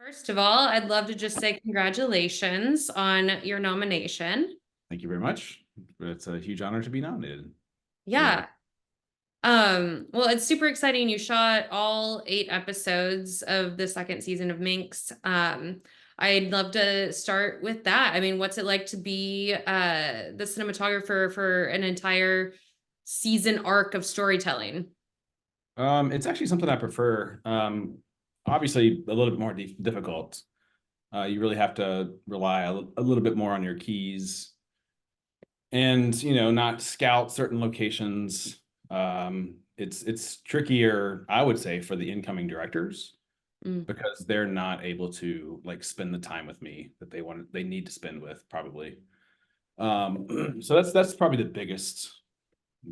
First of all, I'd love to just say congratulations on your nomination. Thank you very much. It's a huge honor to be nominated. Really. Yeah. Well, it's super exciting. You shot all 8 episodes of the second season of Minx. I'd love to start with that. I mean, what's it like to be the cinematographer for an entire season arc of storytelling? It's actually something I prefer. Obviously, a little bit more difficult. You really have to rely a little bit more on your keys, and not scout certain locations. It's trickier, I would say, for the incoming directors Mm, because they're not able to like spend the time with me that they need to spend with probably. So that's probably the biggest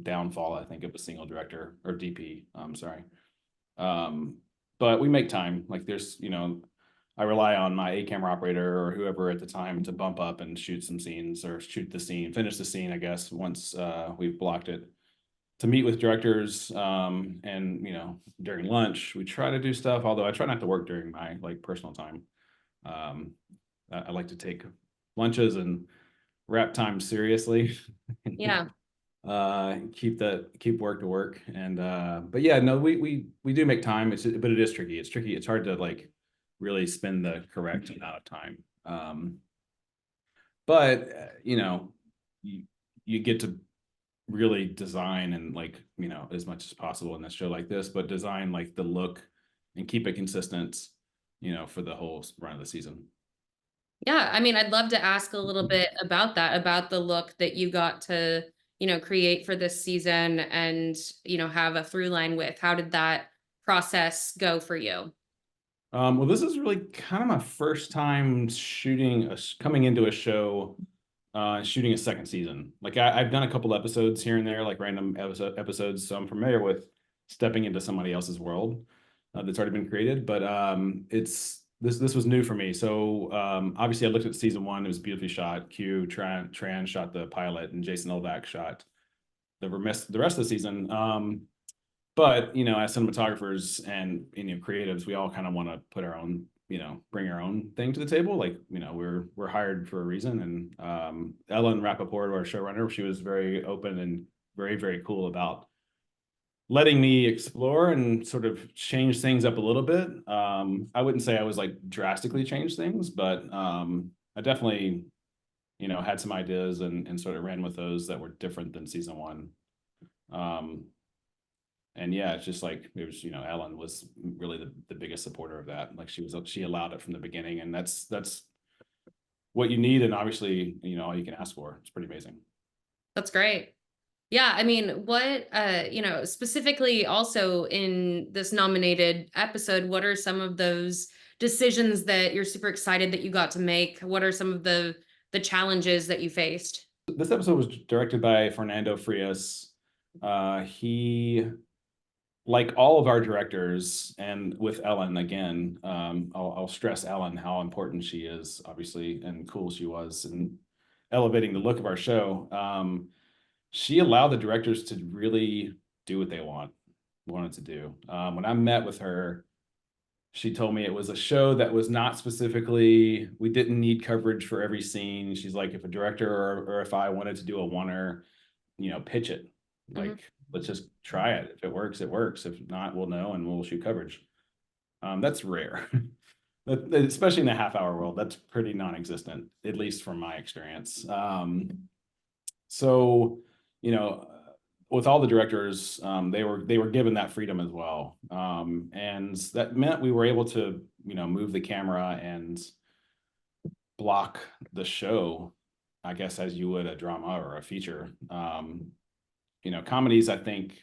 downfall, I think, of a single director or DP. Sorry. Um, but we make time. Like I rely on my A camera operator or whoever at the time to bump up and shoot some scenes or finish the scene, I guess, once we've blocked it. To meet with directors, and during lunch, we try to do stuff, although I try not to work during my like personal time. Um, I like to take lunches and wrap time seriously. yeah. Keep work to work. And but yeah, no, we do make time. But it is tricky. It's tricky. It's hard to like really spend the correct amount of time. But you you get to really design and like as much as possible in this show like this, but design like the look and keep it consistent, for the whole run of the season. Yeah, I mean, I'd love to ask a little bit about that, about the look that you got to, create for this season and, have a through line with. How did that process go for you? Well, this is really kind of my first time coming into a show, shooting a second season. Like I've done a couple episodes here and there, like random episodes, so I'm familiar with stepping into somebody else's world that's already been created. But it's this was new for me. So obviously, I looked at season one; it was beautifully shot. Tran shot the pilot, and Jason Elvack shot the rest of the season. But as cinematographers and creatives, we all kind of want to put our own, bring our own thing to the table. Like we're hired for a reason. And Ellen Rappaport, our showrunner, she was very open and very very cool about letting me explore and sort of change things up a little bit. I wouldn't say I was like drastically change things, but I definitely had some ideas and sort of ran with those that were different than season one. Um, and yeah, it's just like it was, Ellen was really the biggest supporter of that. Like she allowed it from the beginning, and that's what you need, and obviously, all you can ask for. It's pretty amazing. That's great. Yeah, I mean, what, specifically also in this nominated episode, what are some of those decisions that you're super excited that you got to make? What are some of the challenges that you faced? This episode was directed by Fernando Frias. He, like all of our directors, and with Ellen again, I'll stress Ellen how important she is, obviously, and cool she was, and elevating the look of our show. She allowed the directors to really do what they wanted to do. When I met with her, she told me it was a show that was not specifically, we didn't need coverage for every scene. She's like, if a director or if I wanted to do a oneer, pitch it. Mhm. Like, let's just try it. If it works, it works. If not, we'll know and we'll shoot coverage. That's rare. Especially in the half-hour world, that's pretty non-existent, at least from my experience. So, you know, with all the directors, they were given that freedom as well, and that meant we were able to, move the camera and block the show, I guess, as you would a drama or a feature. Comedies, I think,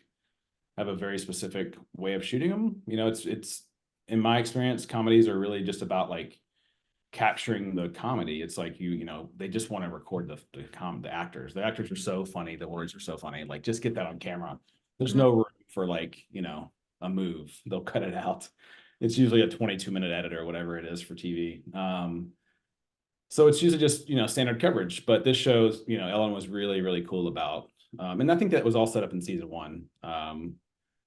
have a very specific way of shooting them. It's in my experience, comedies are really just about like capturing the comedy. It's like they just want to record the actors. The actors are so funny, the words are so funny. Like just get that on camera. There's Mhm. no room for like, a move. They'll cut it out. It's usually a 22-minute edit or whatever it is for TV. So it's usually just, standard coverage. But this shows, Ellen was really, really cool about. And I think that was all set up in season one.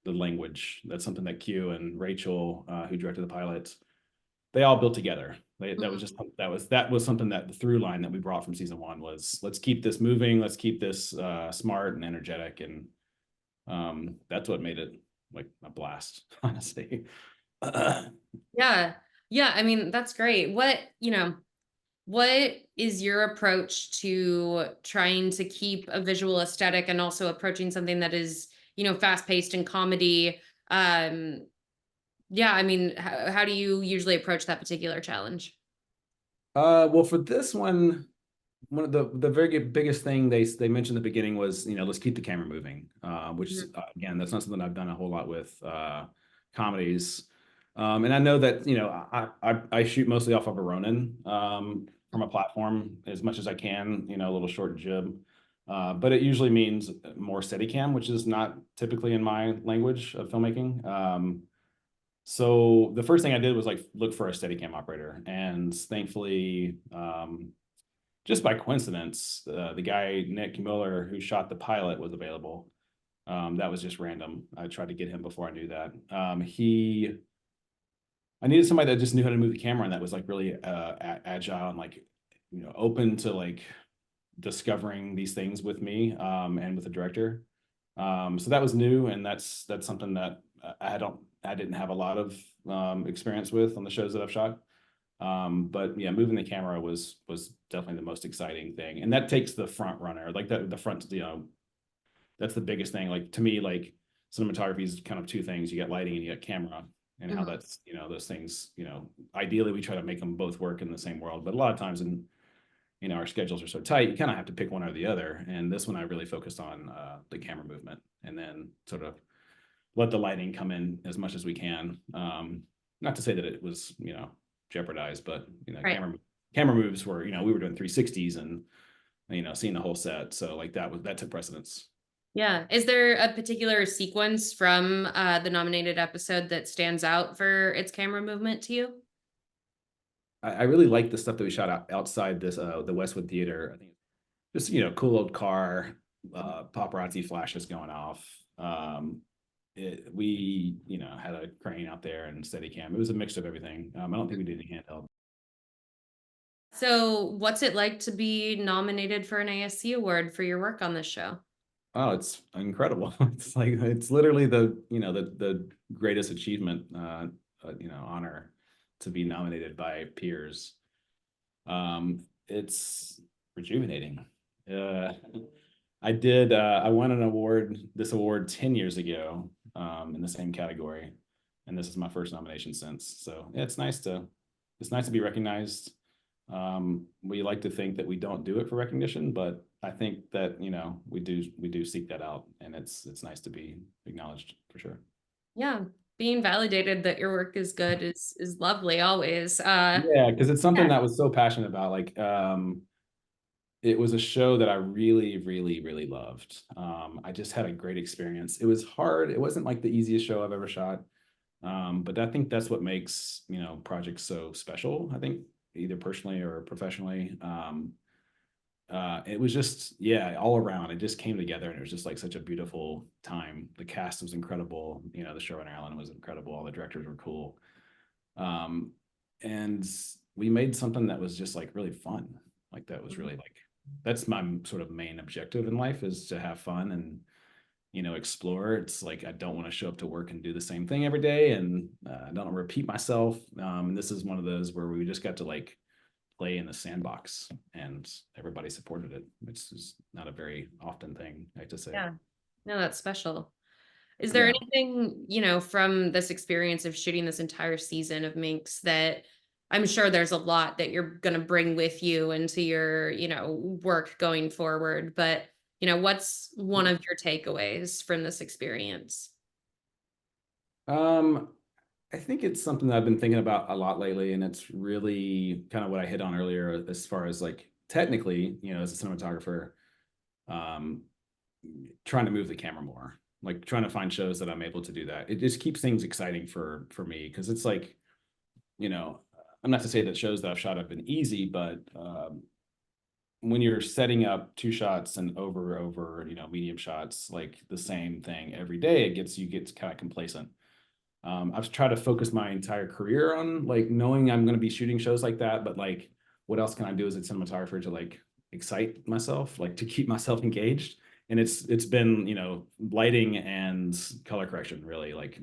The language, that's something that Q and Rachel, who directed the pilot, they all built together. That was Mhm. just that was something that the through line that we brought from season one was let's keep this moving, let's keep this smart and energetic, and that's what made it like a blast, honestly. Yeah. Yeah, I mean, that's great. What is your approach to trying to keep a visual aesthetic and also approaching something that is, fast-paced and comedy? Um, yeah, I mean, how do you usually approach that particular challenge? Well, for this one of the biggest thing they mentioned in the beginning was let's keep the camera moving, which is Mhm. again that's not something I've done a whole lot with comedies, and I know that I shoot mostly off of a Ronin from a platform as much as I can, a little short jib, but it usually means more Steadicam, which is not typically in my language of filmmaking. So the first thing I did was like look for a Steadicam operator, and thankfully, just by coincidence, the guy Nick Miller who shot the pilot was available. That was just random. I tried to get him before I knew that. I needed somebody that just knew how to move the camera and that was like really agile and like open to like discovering these things with me and with the director. So that was new, and that's something that I didn't have a lot of experience with on the shows that I've shot. But yeah, moving the camera was definitely the most exciting thing, and that takes the front runner, like the front. That's the biggest thing. Like to me, like cinematography is kind of two things: you got lighting and you got camera, and how Mhm. that's those things. Ideally we try to make them both work in the same world, but a lot of times in our schedules are so tight, you kind of have to pick one or the other. And this one I really focused on the camera movement, and then sort of let the lighting come in as much as we can. Not to say that it was, jeopardized, but Right. camera moves were, we were doing 360s and seeing the whole set. So like that took precedence. Yeah. Is there a particular sequence from the nominated episode that stands out for its camera movement to you? I really like the stuff that we shot outside this the Westwood Theater. I think just cool old car, paparazzi flashes going off. We had a crane out there and steady cam. It was a mix of everything. I don't think we did any handheld. So, what's it like to be nominated for an ASC award for your work on this show? Oh, it's incredible. It's like it's literally the greatest achievement, honor to be nominated by peers. It's rejuvenating. Uh, I won this award 10 years ago, in the same category, and this is my first nomination since. So yeah, it's nice to be recognized. We like to think that we don't do it for recognition, but I think that we do seek that out, and it's nice to be acknowledged for sure. Yeah, being validated that your work is good is lovely always. Yeah, because it's something Yeah. that I was so passionate about. Like, it was a show that I really, really, really loved. I just had a great experience. It was hard. It wasn't like the easiest show I've ever shot. But I think that's what makes, projects so special, I think, either personally or professionally. It was just, yeah, all around. It just came together and it was just like such a beautiful time. The cast was incredible. The showrunner Alan was incredible. All the directors were cool. Um, and we made something that was just like really fun. Like that was really like that's my sort of main objective in life is to have fun and explore. It's like I don't want to show up to work and do the same thing every day, and I don't want to repeat myself. And this is one of those where we just got to like play in the sandbox, and everybody supported it, which is not a very often thing, I have to say. Yeah. No, that's special. Is there Yeah. anything, from this experience of shooting this entire season of Minx that I'm sure there's a lot that you're going to bring with you into your, work going forward, but, what's one of your takeaways from this experience? Um, I think it's something that I've been thinking about a lot lately, and it's really kind of what I hit on earlier as far as like technically, as a cinematographer, um, trying to move the camera more, like trying to find shows that I'm able to do that. It just keeps things exciting for me because it's like, you know, I'm not to say that shows that I've shot have been easy, but when you're setting up two shots and over, medium shots, like the same thing every day, you get kind of complacent. I've tried to focus my entire career on like knowing I'm going to be shooting shows like that, but like, what else can I do as a cinematographer to like excite myself, like to keep myself engaged? And it's been, you know, lighting and color correction really. Like,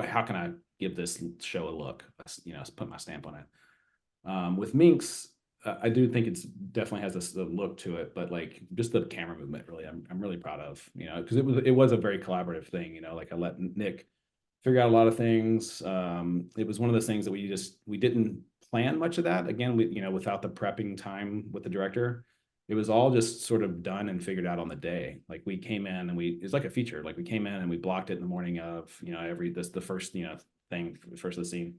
how can I give this show a look? You know, put my stamp on it. With Minx, I do think it's definitely has this look to it, but like just the camera movement, really, I'm really proud of, you know, because it was a very collaborative thing, you know, like I let Nick figure out a lot of things. It was one of those things that we didn't plan much of that. Again, you know, without the prepping time with the director, it was all just sort of done and figured out on the day. Like we came in and it's like a feature. Like we came in and we blocked it in the morning of, you know, the first, you know, thing, the first of the scene,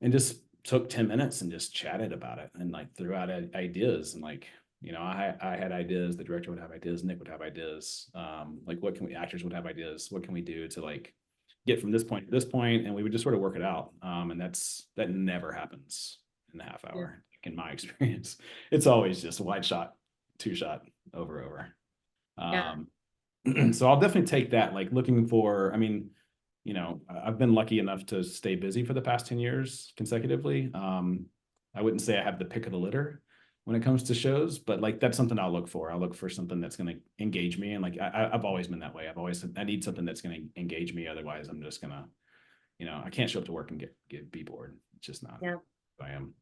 and just took 10 minutes and just chatted about it and like threw out ideas. And like, you know, I had ideas, the director would have ideas, Nick would have ideas. Like actors would have ideas, what can we do to like get from this point to this point, and we would just sort of work it out. And that never happens in a half Yeah. hour in my experience. It's always just a wide shot, two shot, over. Yeah. So I'll definitely take that, like looking for, I mean, you know, I've been lucky enough to stay busy for the past 10 years consecutively. I wouldn't say I have the pick of the litter when it comes to shows, but like that's something I'll look for. I'll look for something that's going to engage me. And like I've always been that way. I need something that's going to engage me. Otherwise, I'm just gonna, you know, I can't show up to work and be bored. It's just not Yeah. who I am.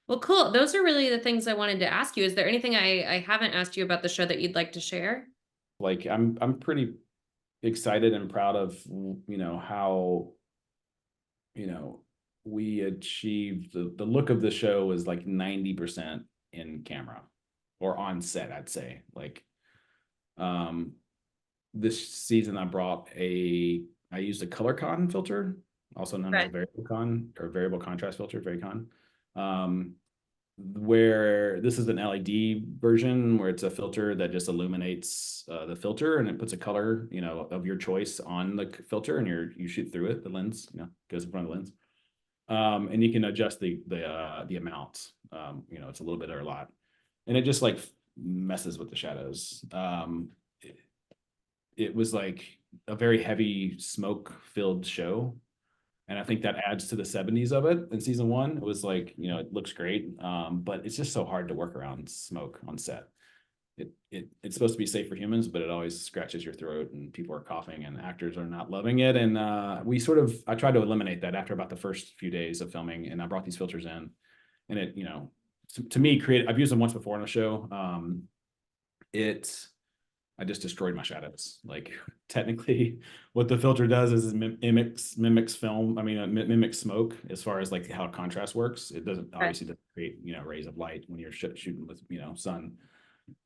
Well, cool. Those are really the things I wanted to ask you. Is there anything I haven't asked you about the show that you'd like to share? Like I'm pretty excited and proud of, you know, how, you know, we achieved the look of the show is like 90% in camera or on set, I'd say. Like um this season I used a ColorCon filter, also known as a Right. variable con or variable contrast filter, Varicon. Um where this is an LED version where it's a filter that just illuminates the filter and it puts a color, you know, of your choice on the filter, and you shoot through it. The lens, you know, goes in front of the lens. And you can adjust the amount. You know, it's a little bit or a lot, and it just like messes with the shadows. It was like a very heavy smoke filled show, and I think that adds to the 70s of it. In season one, it was like, you know, it looks great, but it's just so hard to work around smoke on set. It's supposed to be safe for humans, but it always scratches your throat and people are coughing and actors are not loving it. And I tried to eliminate that after about the first few days of filming, and I brought these filters in, and it, you know, to me, I've used them once before in a show. It I just destroyed my shadows. Like technically, what the filter does is mimics film. I mean, mimics smoke as far as like how contrast works. It doesn't Right. obviously doesn't create, you know, rays of light when you're shooting with, you know, sun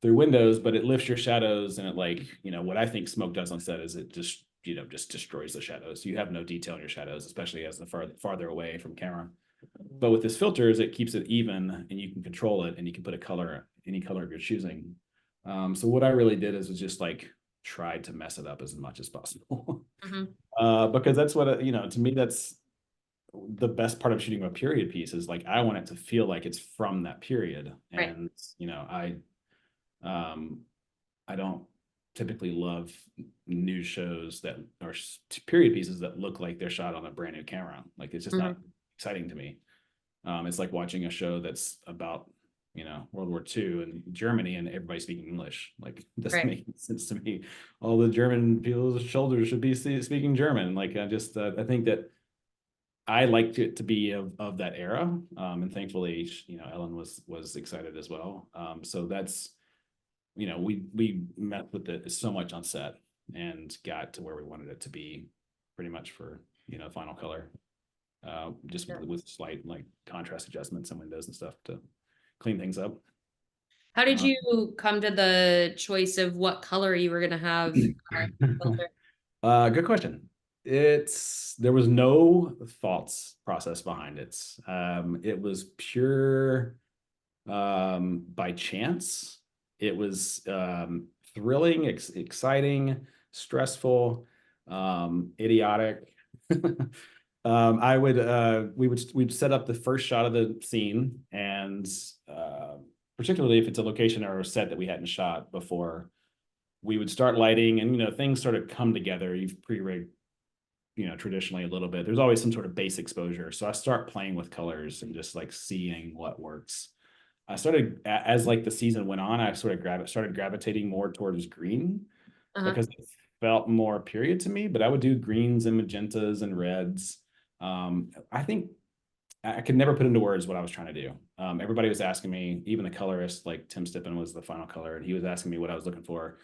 through windows, but it lifts your shadows, and it, like, you know, what I think smoke does on set is it just, you know, just destroys the shadows. You have no detail in your shadows, especially as the farther away from camera. But with this filters, it keeps it even, and you can control it, and you can put any color of your choosing. So what I really did was just like tried to mess it up as much as possible. Mhm. Because that's what, you know, to me, that's the best part of shooting a period piece is like, I want it to feel like it's from that period. Right. And, you know, um, I don't typically love new shows that are period pieces that look like they're shot on a brand new camera. Like, it's just not Mhm. exciting to me. It's like watching a show that's about, you know, World War II in Germany and everybody speaking English. Like, it doesn't Right. make sense to me. All the German people's shoulders should be speaking German. Like, I think that I liked it to be of that era. And thankfully, you know, Ellen was excited as well. So that's, you know, we met with it so much on set and got to where we wanted it to be pretty much for, you know, final color. Just Yeah. with slight like contrast adjustments and windows and stuff to clean things up. How did Uh, you come to the choice of what color you were going to have filter? Good question. There was no thoughts process behind it. It was pure by chance. It was thrilling, exciting, stressful, idiotic. I would we'd set up the first shot of the scene, and particularly if it's a location or a set that we hadn't shot before, we would start lighting, and, you know, things sort of come together. You've pre-rigged traditionally a little bit. There's always some sort of base exposure. So I start playing with colors and just like seeing what works. I started as like the season went on, I sort of started gravitating more towards green Uh-huh. because it felt more period to me, but I would do greens and magentas and reds. I think I could never put into words what I was trying to do. Everybody was asking me, even the colorist, like Tim Stippen was the final color, and he was asking me what I was looking for.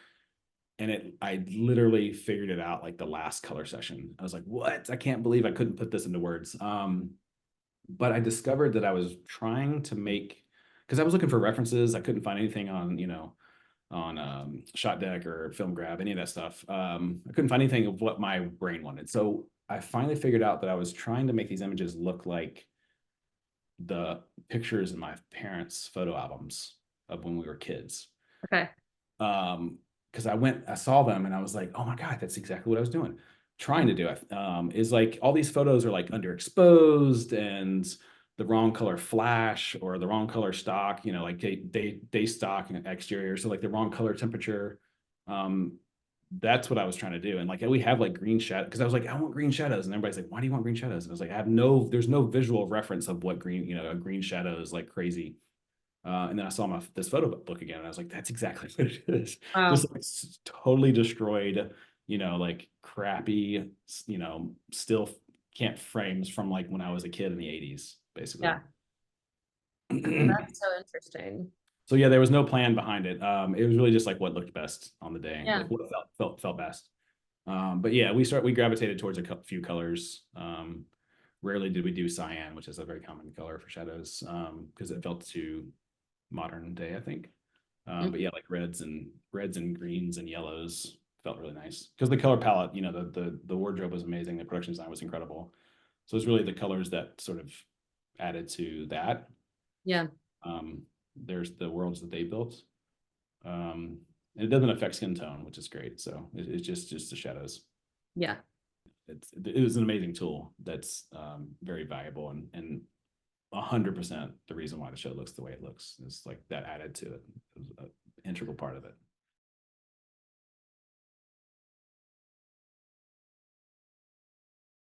And I literally figured it out like the last color session. I was like, what? I can't believe I couldn't put this into words. But I discovered that I was trying to make, because I was looking for references. I couldn't find anything on Shot Deck or Film Grab, any of that stuff. I couldn't find anything of what my brain wanted. So I finally figured out that I was trying to make these images look like the pictures in my parents' photo albums of when we were kids. Okay. Because I saw them and I was like, oh my God, that's exactly what I was doing. Trying to do it is like all these photos are like underexposed and the wrong color flash or the wrong color stock, like day stock and exterior. So like the wrong color temperature. Um, that's what I was trying to do. And like we have like green shadow because I was like, I want green shadows. And everybody's like, why do you want green shadows? And I was like, there's no visual reference of what green, a green shadow is like crazy. And then I saw this photo book again, and I was like, "That's exactly what it is." Wow. Just like totally destroyed, like crappy, still can't frames from like when I was a kid in the '80s, basically. Yeah. That's so interesting. So yeah, there was no plan behind it. It was really just like what looked best on the day, Yeah. like what felt best. But yeah, we gravitated towards a few colors. Rarely did we do cyan, which is a very common color for shadows, because it felt too modern day, I think. Mm. But yeah, like reds and greens and yellows felt really nice because the color palette, the wardrobe was amazing. The production design was incredible. So it's really the colors that sort of added to that. Yeah. There's the worlds that they built. And it doesn't affect skin tone, which is great. So it's just the shadows. Yeah. It was an amazing tool that's very valuable and 100% the reason why the show looks the way it looks is like that added to it. It was an integral part of it.